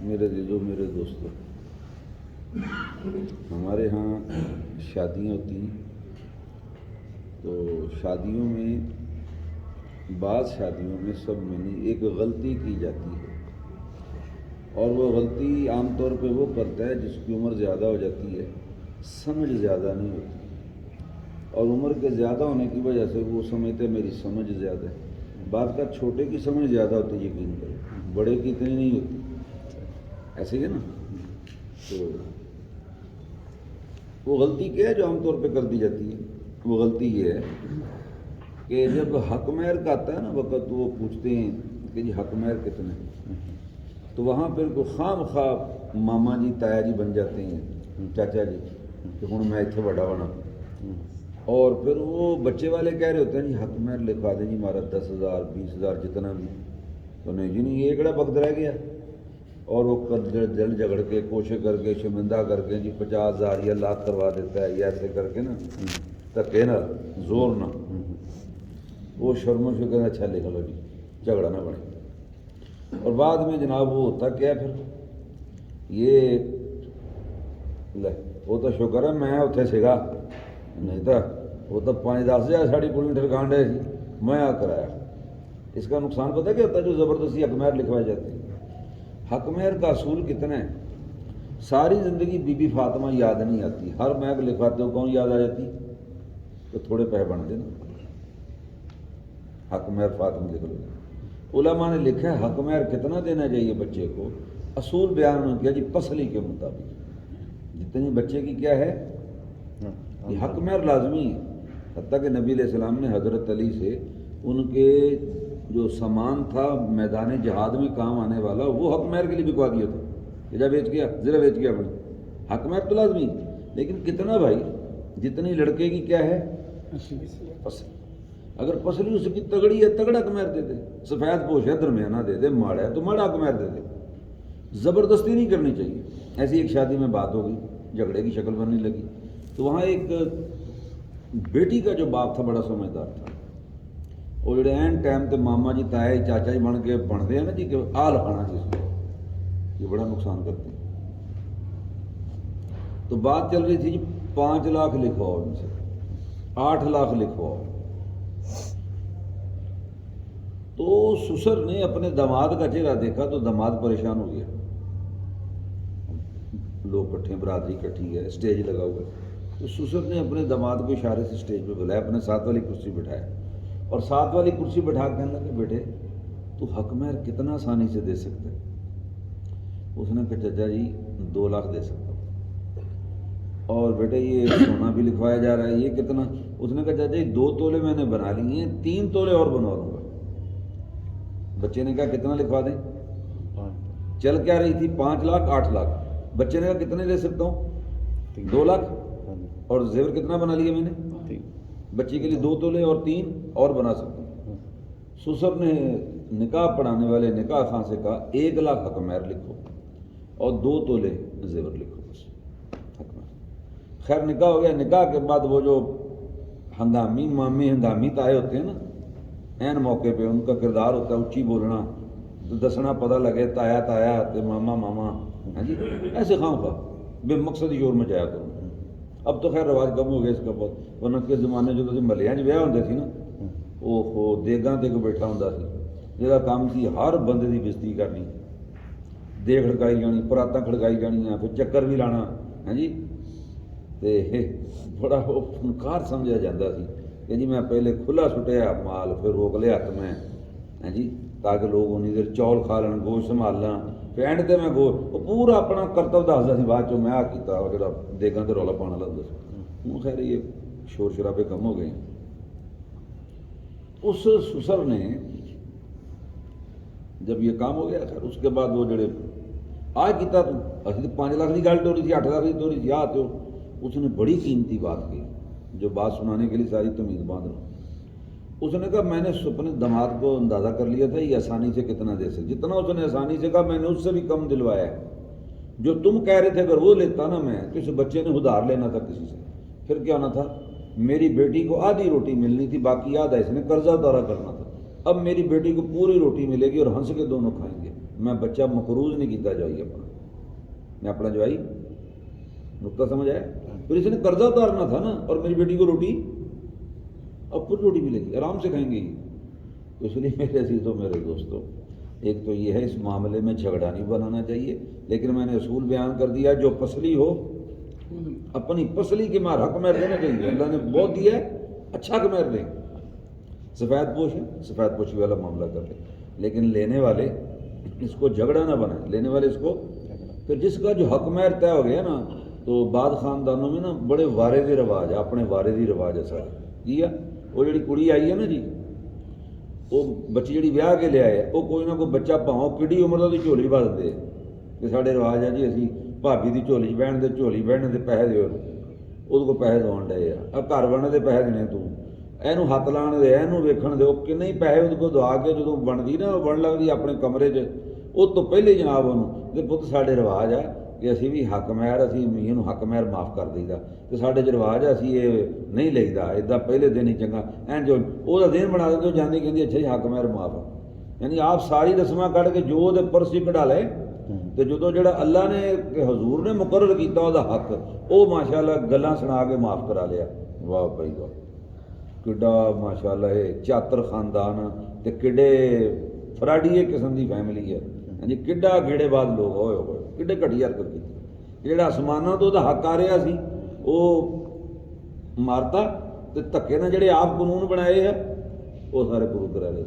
میرے عزیزوں، میرے دوستوں، ہمارے ہاں شادیاں ہوتی ہیں تو شادیوں میں بعض شادیوں میں سب میں نہیں ایک غلطی کی جاتی ہے، اور وہ غلطی عام طور پہ وہ کرتا ہے جس کی عمر زیادہ ہو جاتی ہے، سمجھ زیادہ نہیں ہوتی، اور عمر کے زیادہ ہونے کی وجہ سے وہ سمجھتے میری سمجھ زیادہ ہے۔ بعض کا چھوٹے کی سمجھ زیادہ ہوتی ہے، یقین کرو، بڑے کی اتنی نہیں ہوتی، ایسے ہی ہے نا۔ تو وہ غلطی کیا ہے جو عام طور پہ کر دی جاتی ہے؟ وہ غلطی یہ ہے کہ جب حق مہر کا آتا ہے نا وقت، وہ پوچھتے ہیں کہ جی حق مہر کتنے، تو وہاں پھر کو خام خواہ ماما جی تایا جی بن جاتے ہیں، چاچا جی، کہ ہوں میں اتنے بڑا ہونا، اور پھر وہ بچے والے کہہ رہے ہوتے ہیں جی حق مہر لکھوا دیں جی ہمارا 10,000 20,000 جتنا بھی، تو نہیں جی نہیں، یہ ایکڑا وقت رہ گیا، اور وہ جل جھگڑ کے کوشش کر کے شرمندہ کر کے جی 50,000 یا لاکھ کروا دیتا ہے، یا ایسے کر کے نا دھکے نہ زور نہ، وہ شرم و فکر اچھا لکھ لو جی، جھگڑا نہ بنے۔ اور بعد میں جناب وہ ہوتا کیا پھر یہ لے وہ تو شکر ہے میں اتنے سگا، نہیں تھا وہ تو 5-10 ہزار ساڑی کڑی ٹھرکان ڈے سی، میں آ کرایا۔ اس کا نقصان پتہ کیا ہوتا ہے جو زبردستی حق مہر لکھوائے جاتے ہیں؟ حق مہر کا اصول کتنا ہے؟ ساری زندگی بی بی فاطمہ یاد نہیں آتی، ہر مہر لکھواتے ہو کون یاد آ جاتی؟ تو تھوڑے پیسے بن دینا، حق مہر فاطمہ لکھ لو۔ علماء نے لکھا ہے حق مہر کتنا دینا چاہیے بچے کو، اصول بیان انہوں نے کیا جی پسلی کے مطابق جتنی بچے کی کیا ہے یہ حق مہر لازمی ہے۔ حتیٰ کہ نبی علیہ السلام نے حضرت علی سے ان کے جو سامان تھا میدان جہاد میں کام آنے والا وہ حق مہر کے لیے بکوا دیا تھا، کہ جب بیچ گیا زرا بیچ گیا اپنی، حق مہر تو لازمی، لیکن کتنا بھائی؟ جتنی لڑکے کی کیا ہے پسل، اگر پسلی اس کی تگڑی ہے تگڑا حق مہر دے دے، سفید پوش ہے درمیانہ دے دے، ماڑا ہے تو ماڑا حق مہر دے دے، زبردستی نہیں کرنی چاہیے۔ ایسی ایک شادی میں بات ہو گئی، جھگڑے کی شکل بننے لگی، تو وہاں ایک بیٹی کا جو باپ تھا بڑا سمجھدار تھا، وہ جڑے این ٹائم تے ماما جی تایا چاچا جی بن کے بنتے ہیں نا جی کہ آ لکھانا جس کو، یہ بڑا نقصان کرتے ہیں۔ تو بات چل رہی تھی جی 5 لاکھ لکھواؤ ان سے، 8 لاکھ لکھواؤ، تو سسر نے اپنے داماد کا چہرہ دیکھا تو داماد پریشان ہو گیا، لوگ کٹھے، برادری کٹھی ہے، اسٹیج لگا ہوا ہے، تو سسر نے اپنے داماد کو اشارے سے اسٹیج پہ بلایا، اپنے ساتھ والی کرسی بٹھایا، اور ساتھ والی کرسی بٹھا کے کہنے لگا بیٹے تو حق مہر کتنا آسانی سے دے سکتا ہے؟ اس نے کہا چچا جی 2 لاکھ دے سکتا ہوں۔ اور بیٹے یہ سونا بھی لکھوایا جا رہا ہے، یہ کتنا؟ اس نے کہا چچا جی 2 تولے میں نے بنا لیے ہیں، 3 تولے اور بنوا لوں گا۔ بچے نے کہا کتنا لکھوا دیں؟ چل کیا رہی تھی 5 لاکھ 8 لاکھ، بچے نے کہا کتنے دے سکتا ہوں؟ 2 لاکھ، اور زیور کتنا بنا لیا میں نے؟ بچے کے لیے 2 تولے اور 3 اور بنا سکتا ہوں۔ سسر نے نکاح پڑھانے والے نکاح خاں سے کہا 1 لاکھ حق مہر لکھو اور 2 تولے زیور لکھو بس حق مہر۔ خیر نکاح ہو گیا، نکاح کے بعد وہ جو ہنگامی مامی ہنگامی تائے ہوتے ہیں نا، این موقع پہ ان کا کردار ہوتا ہے اونچی بولنا، دسنا پتہ لگے تایا تایا تے ماما ماما، ہاں جی ایسے خواہ خواہ بے مقصد شور مچایا کرو۔ اب تو خیر رواج کم ہو گیا اس کا بہت، ورنہ کے زمانے جو تسی ملیاں جو بیاہ ہوندے سی نا، او ہو دیگاں تے کو بیٹھا ہوندا سی، جہاں کام سی ہر بندے دی بےزتی کرنی، دے کھڑکائی جانی، پراتاں کھڑکائی جانیاں، پھر چکر بھی لانا، ہاں جی، تے بڑا وہ فنکار سمجھا جاتا سی کہ جی میں پہلے کھلا سٹیا مال پھر روک لیا ہاتھ میں، ہاں جی، تاکہ لوگ انہیں دیر چول کھا لین، گوشت سنبھال لیں، پھر اینڈ تے میں وہ پورا اپنا کرتب دسدا سی بعد چوں میں آ کیتا، وہ جڑا دیگاں تے رولا پانا لگدا سی۔ ہوں خیر یہ شور شرابے کم ہو گئے۔ اس سسر نے جب یہ کام ہو گیا خیر اس کے بعد وہ جڑے آج کیتا تو اصل 5 لاکھ کی گل ٹوری تھی، 8 لاکھ کی ٹوری تھی، آتے ہو اس نے بڑی قیمتی بات کی جو بات سنانے کے لیے ساری تمیز باندھ رہا ہوں۔ اس نے کہا میں نے اپنے داماد کو اندازہ کر لیا تھا یہ آسانی سے کتنا دے سکتے، جتنا اس نے آسانی سے کہا میں نے اس سے بھی کم دلوایا ہے، جو تم کہہ رہے تھے اگر وہ لیتا نا میں تو اس بچے نے ادھار لینا تھا کسی سے، پھر کیا ہونا تھا میری بیٹی کو آدھی روٹی ملنی تھی باقی آدھا اس نے قرضہ ادارہ کرنا تھا، اب میری بیٹی کو پوری روٹی ملے گی اور ہنس کے دونوں کھائیں گے، میں بچہ مقروض نہیں کیتا جوائی اپنا، میں اپنا جوائی نقطہ سمجھ آیا. پھر اس نے قرضہ اتارنا تھا نا، اور میری بیٹی کو روٹی اب پھر روٹی ملے گی، آرام سے کھائیں گے. تو اس لیے میرے عزیزوں میرے دوستوں، ایک تو یہ ہے اس معاملے میں جھگڑا نہیں بنانا چاہیے، لیکن میں نے اصول بیان کر دیا جو پسلی ہو اپنی پسلی کے مار حق مہر دینا چاہیے. اللہ نے بہت دیا ہے، اچھا حق مہر دیں. سفید پوش ہے، سفید پوشی والا معاملہ کر لیں، لیکن لینے والے اس کو جھگڑا نہ بنائیں. لینے والے اس کو پھر جس کا جو حق مہر طے ہو گیا نا، تو بعض خاندانوں میں نا بڑے واردی رواج ہے، اپنے واردی رواج ہے سارے. جی وہ جڑی کڑی آئی ہے نا جی، وہ بچی جڑی بیاہ کے لے آئے، وہ کوئی نہ کوئی بچہ پاؤں کڈی عمر کا جھولی بھر دے کہ سارے رواج ہے جی اسی بھابی کی جھولی بہن دے، جھولی بہن دے پیسے دے، وہ کو پیسے دون ڈے آ گھر بننے دے پیسے دینے، تو اینو ہاتھ لان دے، اینو ویکھن دے، وہ کنے ہی پیسے وہ کو دعا کے جدوں بنتی نا بن لگتی اپنے کمرے 'چ، اس تو پہلے جناب انہوں کہ پت ساڈے رواج ہے کہ اسی بھی حق مہر اسی میاں حق مہر معاف کر دئی دا، تو ساڈے چ رواج ہے اسی یہ نہیں لئیدا ادا پہلے دن ہی چنگا این جو وہ دن بنا دے تو جاندی کہندی اچھا جی حق مہر معاف ہے. یعنی آپ ساری رسماں کਢ کے جو دے پرسی کਢا لے، تو جدوں جڑا اللہ نے کہ حضور نے مقرر کیتا وہ حق، وہ ماشاء اللہ گلاں سنا کے معاف کرا لیا. واہ بھائی واہ، کڈا ماشاء اللہ یہ چاتر خاندان تے کڈے فراڈیے قسم دی فیملی ہے. ہاں جی کڈا گھیڑے بعد لوگ ہوئے ہوئے کڈے گھٹیا حرکت کی. جہاں آسمانوں تو حق آ رہا سی وہ مارتا، تے دھکے نہ جڑے آپ قانون بنائے ہیں وہ سارے پورے کرا لے.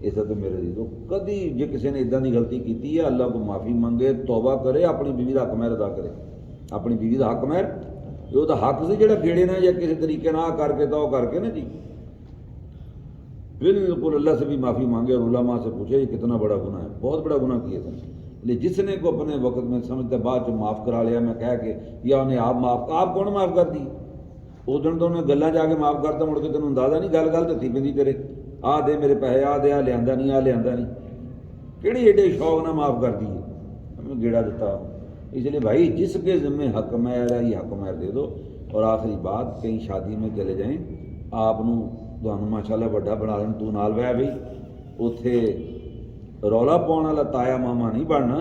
اس تو میرے دیدو کدی جے کسی نے ادا کی غلطی کی ہے اللہ کو معافی منگے، توبہ کرے، اپنی بیوی کا حق مہر ادا کرے. اپنی بیوی کا حق مہر وہ تو حق سے جڑا گیڑے نہ یا کسی طریقے نہ کر کے تو کر کے نا جی بالکل اللہ سے بھی معافی مانگے اور علماء سے پوچھے یہ کتنا بڑا گناہ ہے، بہت بڑا گناہ کیا تھا. لیکن جس نے کو اپنے وقت میں سمجھتا بعد جو معاف کرا لیا، میں کہہ کے یا انہیں آپ معاف، آپ کون معاف کر دی؟ اس دن تو انہیں گلاں جا کے معاف کرتا، مڑ کے تینوں اندازہ نہیں گل گل دتی پی تیرے آ دے میرے پیسے، آ دے آ لیا نہیں، آ لیا نہیں، کہڑی ایڈے شوق نہ معاف کر دی ہمیں گیڑا دیتا. اس لیے بھائی جس کے ذمے حق مہر ہے یہ حق مہر دے دو. اور آخری بات، کہیں شادی میں چلے جائیں، آپ ماشاء اللہ وڈا بنا لیں، تو نال بہ بھائی اتنے رولا پاؤن والا تایا ماما نہیں بننا،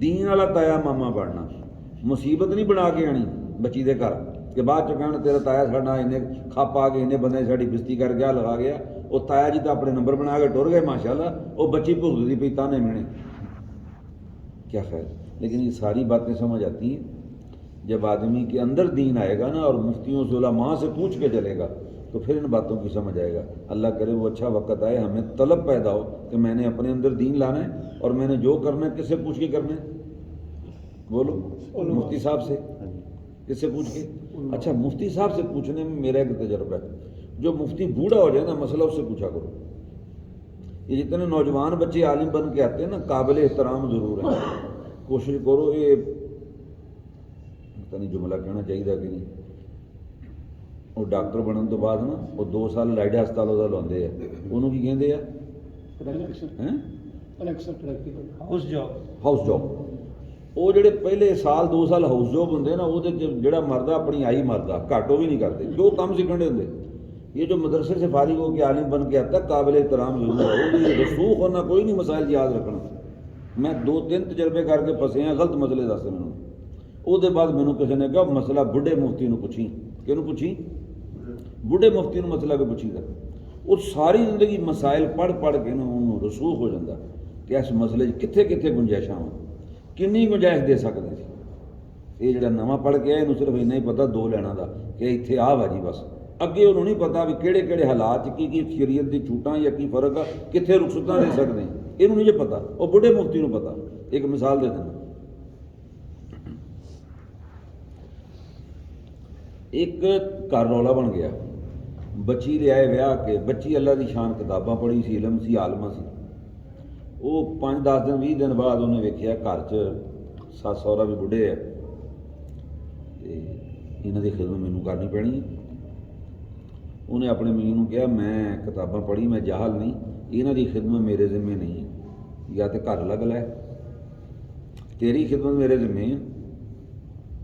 دین والا تایا ماما بننا. مصیبت نہیں بنا کے آنی بچی دے گھر کہ بعد چ کہنا تیرا تایا ساڈا انہیں کھپ آ کے انہیں بندے ساری بستی کر گیا لگا گیا. وہ تایا جی تو اپنے نمبر بنا کے ٹر گئے ماشاء اللہ، وہ بچی بھگتی پی تانے منے کیا خیر. لیکن یہ ساری باتیں سمجھ آتی ہیں جب آدمی کے اندر دین آئے گا نا، اور مفتیوں سے علماء سے پوچھ کے چلے گا تو پھر ان باتوں کی سمجھ آئے گا. اللہ کرے وہ اچھا وقت آئے، ہمیں طلب پیدا ہو کہ میں نے اپنے اندر دین لانا ہے، اور میں نے جو کرنا ہے کس سے پوچھ کے کرنا ہے؟ بولو مفتی صاحب سے. کس سے پوچھ کے؟ اچھا مفتی صاحب سے پوچھنے میں میرا ایک تجربہ ہے، جو مفتی بوڑھا ہو جائے نا مسئلہ اس سے پوچھا کرو. یہ جتنے نوجوان بچے عالم بن کے آتے ہیں نا قابل احترام ضرور ہیں، کوشش کرو یہ پتہ نہیں جملہ کہنا چاہیے کہ نہیں، وہ ڈاکٹر بننے تو بعد نا وہ 2 سال لائڈا ہسپتال وہ لاتے ہیں، انہوں کی کہتے ہیں ہاؤس جاب. وہ جڑے پہلے سال 2 سال ہاؤس جاب ہوں نا، وہ جڑا مرد اپنی آئی مرد گھٹ وہ بھی نہیں کرتے، جو کام سیکھنے ہوں. یہ جو مدرسے سے فارغ ہو کے عالم بن کے آتا ہے قابل احترام ضرور ہے، وہ رسوخ ہونا کوئی نہیں، مسائل یاد رکھنا. میں 2-3 تجربے کر کے پھسے ہیں، غلط مسئلے دس میں وہ بعد مینوں کسی نے کہا مسئلہ بڑھے مفتی نو پوچھی. کہنوں پوچھی؟ بڑھے مفتی نو مسئلہ کہ پوچھی دا. وہ ساری زندگی مسائل پڑھ پڑھ کے انہوں رسوخ ہو جاتا کہ اس مسئلے کتنے کتنے گنجائشاں ہوں، کنی گنجائش دے سکتے تھے. یہ جڑا نواں پڑھ کے آیا، صرف اتنا ہی پتا 2 لینا دا کہ اتنے آ وا جی بس. اگے انہوں نہیں پتا بھی کہڑے کہڑے حالات کی شریعت کی چھوٹاں یا کی فرق ہے، کتنے رخصتاں دے سکتے ہیں، یہ نہیں پتا. وہ بڑھے مفتی نو پتا. ایک مثال دے دینا، ایک گھر رولا بن گیا، بچی لے آئے ویاہ کے، بچی اللہ دی شان کتاباں پڑھی سی، علم سی، عالمہ سی. وہ 5-10 دن 20 دن بعد انہیں ویکھیا گھر چ سس سہرا بھی بڑھے ہے، یہاں کی خدمت مینوں کرنی پینی ہے. انہیں اپنے میاں کہا میں کتاباں پڑھی، میں جاہل نہیں، یہاں کی خدمت میرے ذمے نہیں ہے، یا تو گھر لگ لے، تیری خدمت میرے ذمے ہے.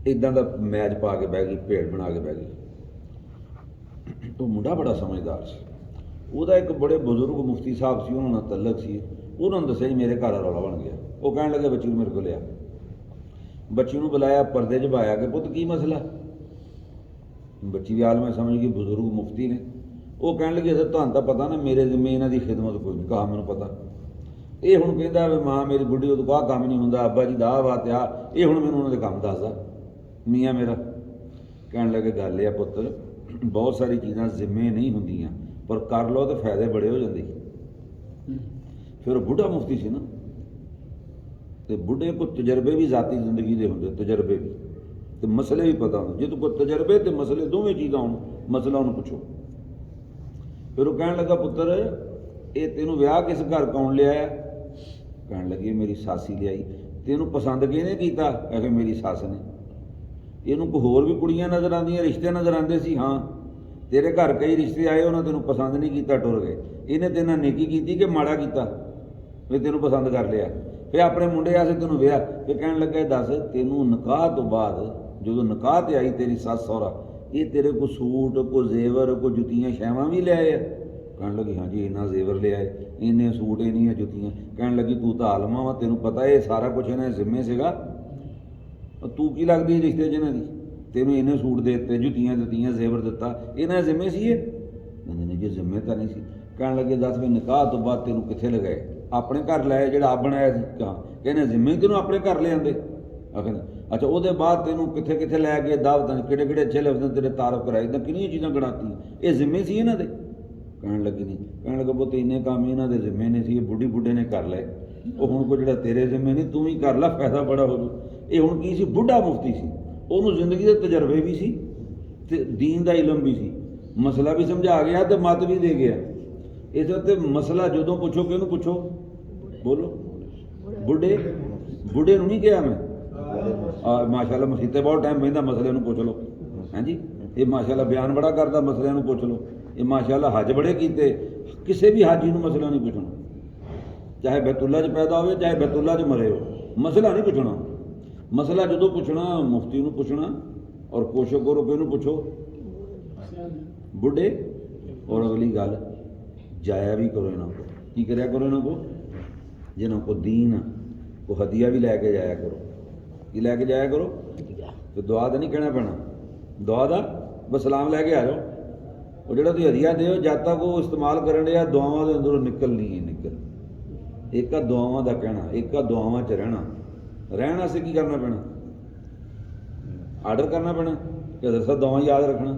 ادا کا میچ پا کے بہ گئی، بھیڑ بنا کے بہ گئی. تو منڈا بڑا سمجھدار سی، وہ ایک بڑے بزرگ مفتی صاحب سی، انہوں نے تعلق سی. ਉਹਨਾਂ ਨੂੰ ਦੱਸਿਆ ਜੀ ਮੇਰੇ ਘਰ ਦਾ ਰੌਲਾ ਬਣ ਗਿਆ। ਉਹ ਕਹਿਣ ਲੱਗੇ ਬੱਚੀ ਨੂੰ ਮੇਰੇ ਕੋਲ ਲਿਆ। ਬੱਚੀ ਨੂੰ ਬੁਲਾਇਆ, ਪਰਦੇ 'ਚ ਪਾਇਆ ਕਿ ਪੁੱਤ ਕੀ ਮਸਲਾ। ਬੱਚੀ ਵੀ ਆਲਮ ਸਮਝ ਗਈ, ਬਜ਼ੁਰਗ ਮੁਫਤੀ ਨੇ। ਉਹ ਕਹਿਣ ਲੱਗੇ ਸਰ ਤੁਹਾਨੂੰ ਤਾਂ ਪਤਾ ਨਾ ਮੇਰੇ ਜ਼ਿੰਮੇ ਇਹਨਾਂ ਦੀ ਖਿਦਮਤ ਕੋਈ ਨਹੀਂ। ਕਹਾ ਮੈਨੂੰ ਪਤਾ। ਇਹ ਹੁਣ ਕਹਿੰਦਾ ਵੀ ਮਾਂ ਮੇਰੀ ਬੁੱਢੀ ਉਦੋਂ ਆਹ ਕੰਮ ਨਹੀਂ ਹੁੰਦਾ, ਅੱਬਾ ਜੀ ਦਾ ਆਹ ਬਾਤ ਆ, ਇਹ ਹੁਣ ਮੈਨੂੰ ਉਹਨਾਂ ਦੇ ਕੰਮ ਦੱਸਦਾ ਮੀਆਂ ਮੇਰਾ। ਕਹਿਣ ਲੱਗੇ ਗੱਲ ਇਹ ਆ ਪੁੱਤ, ਬਹੁਤ ਸਾਰੀ ਚੀਜ਼ਾਂ ਜ਼ਿੰਮੇ ਨਹੀਂ ਹੁੰਦੀਆਂ, ਪਰ ਕਰ ਲਓ ਤਾਂ ਫਾਇਦੇ ਬੜੇ ਹੋ ਜਾਂਦੇ। ਫਿਰ ਉਹ ਬੁੱਢਾ ਮੁਫਤੀ ਸੀ ਨਾ, ਤੇ ਬੁੱਢੇ ਕੋ ਤਜਰਬੇ ਵੀ ਜ਼ਾਤੀ ਜ਼ਿੰਦਗੀ ਦੇ ਹੁੰਦੇ, ਤਜਰਬੇ ਵੀ ਤੇ ਮਸਲੇ ਵੀ ਪਤਾ ਹੁੰਦੇ। ਜੇ ਤੂੰ ਕੋਈ ਤਜਰਬੇ ਤੇ ਮਸਲੇ ਦੋਵੇਂ ਚੀਜ਼ਾਂ ਹੋਣ, ਮਸਲਾ ਉਹਨੂੰ ਪੁੱਛੋ। ਫਿਰ ਉਹ ਕਹਿਣ ਲੱਗਾ ਪੁੱਤਰ ਇਹ ਤੈਨੂੰ ਵਿਆਹ ਕਿਸ ਘਰ ਕੌਣ ਲਿਆਇਆ। ਕਹਿਣ ਲੱਗੀ ਮੇਰੀ ਸਾਸੀ ਲਿਆਈ। ਤੈਨੂੰ ਪਸੰਦ ਕਿਹਨੇ ਕੀਤਾ। ਇਹ ਮੇਰੀ ਸੱਸ ਨੇ। ਇਹਨੂੰ ਕੋਈ ਹੋਰ ਵੀ ਕੁੜੀਆਂ ਨਜ਼ਰ ਆਉਂਦੀਆਂ, ਰਿਸ਼ਤੇ ਨਜ਼ਰ ਆਉਂਦੇ ਸੀ। ਹਾਂ ਤੇਰੇ ਘਰ ਕਈ ਰਿਸ਼ਤੇ ਆਏ, ਉਹਨਾਂ ਤੈਨੂੰ ਪਸੰਦ ਨਹੀਂ ਕੀਤਾ, ਟੁਰ ਗਏ। ਇਹਨੇ ਤੇਰੇ ਨਾਲ ਨੇਕੀ ਕੀਤੀ ਕਿ ਮਾੜਾ ਕੀਤਾ ਵੀ ਤੈਨੂੰ ਪਸੰਦ ਕਰ ਲਿਆ। ਫਿਰ ਆਪਣੇ ਮੁੰਡੇ ਆਸੇ ਤੈਨੂੰ ਵਿਆਹ। ਫਿਰ ਕਹਿਣ ਲੱਗਾ ਦੱਸ ਤੈਨੂੰ ਨਿਕਾਹ ਤੋਂ ਬਾਅਦ ਜਦੋਂ ਨਿਕਾਹ ਤੇ ਆਈ ਤੇਰੀ ਸੱਸ ਸਹੁਰਾ, ਇਹ ਤੇਰੇ ਕੋ ਸੂਟ, ਕੋ ਜ਼ੇਵਰ, ਕੋ ਜੁੱਤੀਆਂ ਛਾਵਾਂ ਵੀ ਲਿਆਏ ਆ। ਕਹਿਣ ਲੱਗੀ ਹਾਂਜੀ ਇੰਨਾ ਜ਼ੇਵਰ ਲਿਆਏ, ਇੰਨੇ ਸੂਟ, ਇੰਨੀਆਂ ਜੁੱਤੀਆਂ। ਕਹਿਣ ਲੱਗੀ ਤੂੰ ਤਾਂ ਆਲਮਾ ਵਾ, ਤੈਨੂੰ ਪਤਾ ਇਹ ਸਾਰਾ ਕੁਛ ਇਹਨਾਂ ਦੇ ਜ਼ਿੰਮੇ ਸੀਗਾ। ਤੂੰ ਕੀ ਲੱਗਦੀ ਰਿਸ਼ਤੇ 'ਚ ਇਹਨਾਂ ਦੀ। ਤੈਨੂੰ ਇੰਨੇ ਸੂਟ ਦੇ ਦਿੱਤੇ, ਜੁੱਤੀਆਂ ਦਿੱਤੀਆਂ, ਜ਼ੇਵਰ ਦਿੱਤਾ, ਇਹਨਾਂ ਦੇ ਜ਼ਿੰਮੇ ਸੀ ਇਹ। ਨਹੀਂ ਜੀ ਜ਼ਿੰਮੇ ਤਾਂ ਨਹੀਂ ਸੀ। ਕਹਿਣ ਲੱਗੇ ਦੱਸ ਵੀ ਨਿਕਾਹ ਤੋਂ ਬਾਅਦ ਤੈਨੂੰ ਕਿੱਥੇ ਲਗਾਏ। ਆਪਣੇ ਘਰ ਲਾਇਆ ਜਿਹੜਾ ਆਪ ਬਣਾਇਆ ਸੀ। ਕਹਿੰਦੇ ਜ਼ਿੰਮੇ ਤੈਨੂੰ ਆਪਣੇ ਘਰ ਲੈ ਆਂਦੇ। ਆਖਦੇ ਅੱਛਾ ਉਹਦੇ ਬਾਅਦ ਤੈਨੂੰ ਕਿੱਥੇ ਕਿੱਥੇ ਲੈ ਕੇ ਦਾਵਤਾਂ, ਕਿਹੜੇ ਕਿਹੜੇ ਅੱਛੇ ਲਫ਼ਜ਼ਾਂ ਤੇਰੇ ਤਾਰਫ ਕਰਾਈ, ਤਾਂ ਕਿੰਨੀਆਂ ਚੀਜ਼ਾਂ ਗਣਾਤੀਆਂ। ਇਹ ਜ਼ਿੰਮੇ ਸੀ ਇਹਨਾਂ ਦੇ। ਕਹਿਣ ਲੱਗੀ ਨਹੀਂ। ਕਹਿਣ ਲੱਗਾ ਪੁੱਤ ਇੰਨੇ ਕੰਮ ਇਹਨਾਂ ਦੇ ਜ਼ਿੰਮੇ ਨੇ ਸੀ, ਇਹ ਬੁੱਢੇ ਨੇ ਕਰ ਲਏ। ਉਹ ਹੁਣ ਕੋਈ ਜਿਹੜਾ ਤੇਰੇ ਜ਼ਿੰਮੇ ਨਹੀਂ, ਤੂੰ ਵੀ ਕਰ ਲੈ, ਫਾਇਦਾ ਬੜਾ ਹੋ ਜੂ। ਇਹ ਹੁਣ ਕੀ ਸੀ, ਬੁੱਢਾ ਮੁਫਤੀ ਸੀ, ਉਹਨੂੰ ਜ਼ਿੰਦਗੀ ਦੇ ਤਜਰਬੇ ਵੀ ਸੀ ਤੇ ਦੀਨ ਦਾ ਇਲਮ ਵੀ ਸੀ। ਮਸਲਾ ਵੀ ਸਮਝਾ ਗਿਆ ਤੇ ਮਤ ਵੀ ਦੇ ਗਿਆ। ਇਸ ਉੱਤੇ ਮਸਲਾ ਜਦੋਂ ਪੁੱਛੋ ਕਿਹਨੂੰ ਪੁੱਛੋ, ਬੋਲੋ ਬੁੱਢੇ ਨੂੰ ਨਹੀਂ ਕਿਹਾ ਮੈਂ। ਮਾਸ਼ਾਅੱਲਾ ਮਸੀਤੇ ਬਹੁਤ ਟਾਈਮ ਬਹਿੰਦਾ, ਮਸਲੇ ਨੂੰ ਪੁੱਛ ਲਓ। ਹਾਂਜੀ ਇਹ ਮਾਸ਼ਾਅੱਲਾ ਬਿਆਨ ਬੜਾ ਕਰਦਾ, ਮਸਲਿਆਂ ਨੂੰ ਪੁੱਛ ਲਓ। ਇਹ ਮਾਸ਼ਾਅੱਲਾ ਹੱਜ ਬੜੇ ਕੀਤੇ, ਕਿਸੇ ਵੀ ਹਾਜੀ ਨੂੰ ਮਸਲਾ ਨਹੀਂ ਪੁੱਛਣਾ, ਚਾਹੇ ਬੈਤੁੱਲਾ 'ਚ ਪੈਦਾ ਹੋਵੇ, ਚਾਹੇ ਬੈਤੁੱਲਾ 'ਚ ਮਰੇ ਹੋ, ਮਸਲਾ ਨਹੀਂ ਪੁੱਛਣਾ। ਮਸਲਾ ਜਦੋਂ ਪੁੱਛਣਾ ਮੁਫਤੀ ਨੂੰ ਪੁੱਛਣਾ। ਔਰ ਕੋਸ਼ਿਸ਼ ਕਰੋ ਕਿ ਇਹਨੂੰ ਪੁੱਛੋ ਬੁੱਢੇ। ਔਰ ਅਗਲੀ ਗੱਲ ਜਾਇਆ ਵੀ ਕਰੋ ਇਹਨਾਂ ਕੋਲ। ਕੀ ਕਰਿਆ ਕਰੋ ਇਹਨਾਂ ਕੋਲ, ਜਿਹਨਾਂ ਕੋਲ ਦੀਨ ਉਹ ਹਦੀਆ ਵੀ ਲੈ ਕੇ ਜਾਇਆ ਕਰੋ। ਕੀ ਲੈ ਕੇ ਜਾਇਆ ਕਰੋ, ਤੇ ਦੁਆ ਦਾ ਨਹੀਂ ਕਹਿਣਾ ਪੈਣਾ, ਦੁਆ ਦਾ ਬਸ ਸਲਾਮ ਲੈ ਕੇ ਆ ਜਾਓ। ਉਹ ਜਿਹੜਾ ਤੁਸੀਂ ਹਦੀਆ ਦਿਓ, ਜਦ ਤੱਕ ਉਹ ਇਸਤੇਮਾਲ ਕਰਨ ਡਿਆ ਦੁਆਵਾਂ ਦੇ ਅੰਦਰੋਂ ਨਿਕਲ। ਇੱਕ ਆ ਦੁਆਵਾਂ ਦਾ ਕਹਿਣਾ, ਇੱਕ ਆ ਦੁਆਵਾਂ 'ਚ ਰਹਿਣ ਵਾਸਤੇ ਕੀ ਕਰਨਾ ਪੈਣਾ, ਆਰਡਰ ਕਰਨਾ ਪੈਣਾ ਕਿ ਦਰਸਾ ਦੁਆਵਾਂ ਯਾਦ ਰੱਖਣਾ।